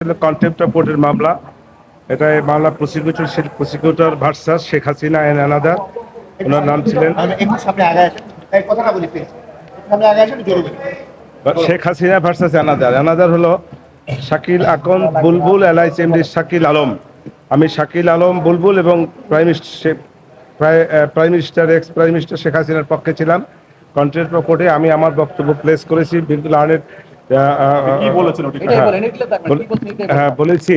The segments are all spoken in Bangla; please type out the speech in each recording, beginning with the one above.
কন্টেম্পট অফ কোর্টের মামলা। এটা এই মামলা prosecutor versus Sheikh Hasina and another. ওনার নাম ছিলেন Sheikh Hasina versus another. Another হলো শাকিল আকন্দ বুলবুল এলআইসি এমডি শাকিল আলম। আমি শাকিল আলম বুলবুল এবং prime minister ex prime minister Sheikh হাসিনার পক্ষে ছিলাম। কন্টেম্পট অফ কোর্টে আমি আমার বক্তব্য প্লেস করেছি। লার্নেড হ্যাঁ, বলেছি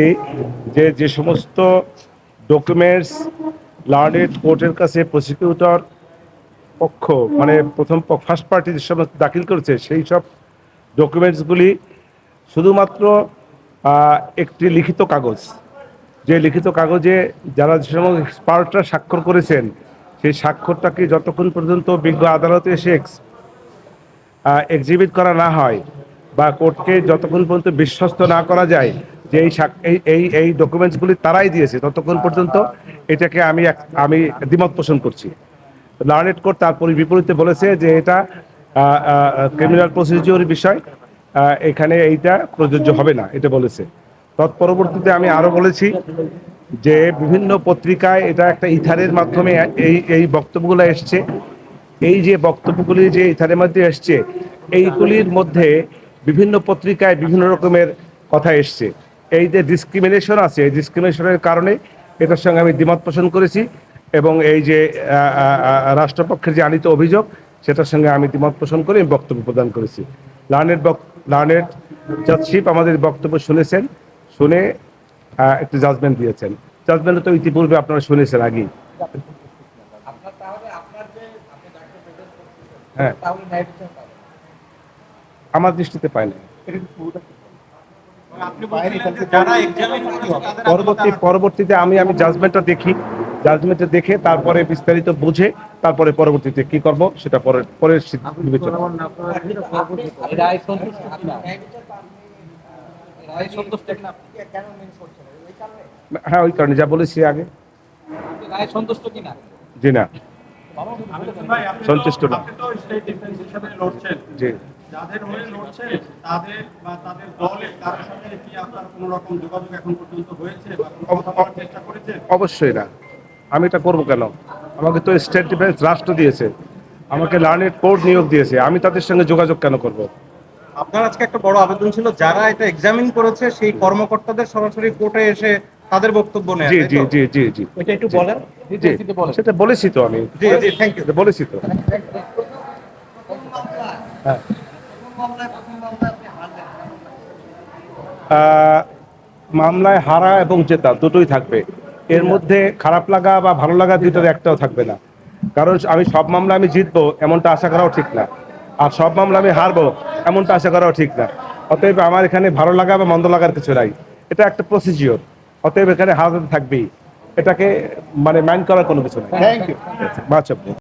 যে যে সমস্ত ডকুমেন্টস লার্নেড কোর্টের কাছে প্রসিকিউটর পক্ষ মানে প্রথম ফার্স্ট পার্টি যে সমস্ত দাখিল করেছে সেই সব ডকুমেন্টসগুলি শুধুমাত্র একটি লিখিত কাগজ। যে লিখিত কাগজে যারা যে সমস্ত এক্সপার্টরা স্বাক্ষর করেছেন সেই স্বাক্ষরটাকে যতক্ষণ পর্যন্ত বিজ্ঞ আদালতে এসে এক্সিবিট করা না হয় বা কোর্টকে যতক্ষণ পর্যন্ত বিশ্বস্ত না করা যায় যে এই ডকুমেন্টসগুলি তারাই দিয়েছে ততক্ষণ পর্যন্ত এটাকে আমি দ্বিমত পোষণ করছি। লার্নেড কোর্ট তার বিপরীতে বলেছে যে এটা ক্রিমিনাল প্রসিডিওর বিষয়, এখানে এইটা প্রযোজ্য হবে না, এটা বলেছে। তৎপরবর্তীতে আমি আরও বলেছি যে বিভিন্ন পত্রিকায় এটা একটা ইথারের মাধ্যমে এই বক্তব্যগুলো এসছে। এই যে বক্তব্যগুলি যে ইথারের মধ্যে এসছে এইগুলির মধ্যে বিভিন্ন পত্রিকায় বিভিন্ন রকমের কথা এসছে। এই যে ডিসক্রিমিনেশন আছে এই ডিসক্রিমিনেশনের কারণে এটার সঙ্গে আমি দ্বিমত পোষণ করেছি এবং এই যে রাষ্ট্রপক্ষের যে আনিত অভিযোগ সেটার সঙ্গে আমি দ্বিমত পোষণ করে বক্তব্য প্রদান করেছি। লার্নেড জাজশিপ আমাদের বক্তব্য শুনেছেন, শুনে একটি জাজমেন্ট দিয়েছেন। জাজমেন্ট তো ইতিপূর্বে আপনারা শুনেছেন আগেই। হ্যাঁ, আমার দৃষ্টিতে পায় না। পরবর্তীতে আমি জাজমেন্টটা দেখি, জাজমেন্টটা দেখে তারপরে বিস্তারিত বুঝে তারপরে পরবর্তীতে কি করব সেটা পরের বিবেচনা। হ্যাঁ, ওই কারণে যা বলেছি আগে। জি না, সন্তুষ্ট না। জি, যাদের হয়ে লড়ছেন তাদের বা তাদের দলের কারোর সাথে কি আপনার কোনো রকম যোগাযোগ এখন পর্যন্ত হয়েছে বা কথা বলার চেষ্টা করেছেন? অবশ্যই না, আমি এটা করব কেন? আমাকে তো স্টেট ডিফেন্স রাষ্ট্র দিয়েছে, আমাকে লার্নেড কোর্ট নিয়োগ দিয়েছে, আমি তাদের সঙ্গে যোগাযোগ কেন করব? আপনার আজকে একটা বড় আবেদন ছিল যারা এটা এক্সামিন করেছে সেই কর্মকর্তাদের সরাসরি কোর্টে এসে তাদের বক্তব্য নেয়। জি জি জি জি জি, এটা একটু বলেন। জি, সেটা বলেছি তো আমি। জি জি, থ্যাংক ইউ, বলেছি তো। হ্যাঁ, মামলায় হারা এবং জেতা দুটোই থাকবে, এর মধ্যে খারাপ লাগা বা ভালো লাগা দুটোর একটাও থাকবে না। কারণ আমি সব মামলা আমি জিতবো এমনটা আশা করাও ঠিক না, আর সব মামলা আমি হারবো এমনটা আশা করাও ঠিক না। অতএব আমার এখানে ভালো লাগা বা মন্দ লাগার কিছু নাই, এটা একটা প্রসিজিওর। অতএব এখানে হারাতে থাকবেই, এটাকে মানে মাইন্ড করার কোনো কিছু নাই। Thank you. মাছ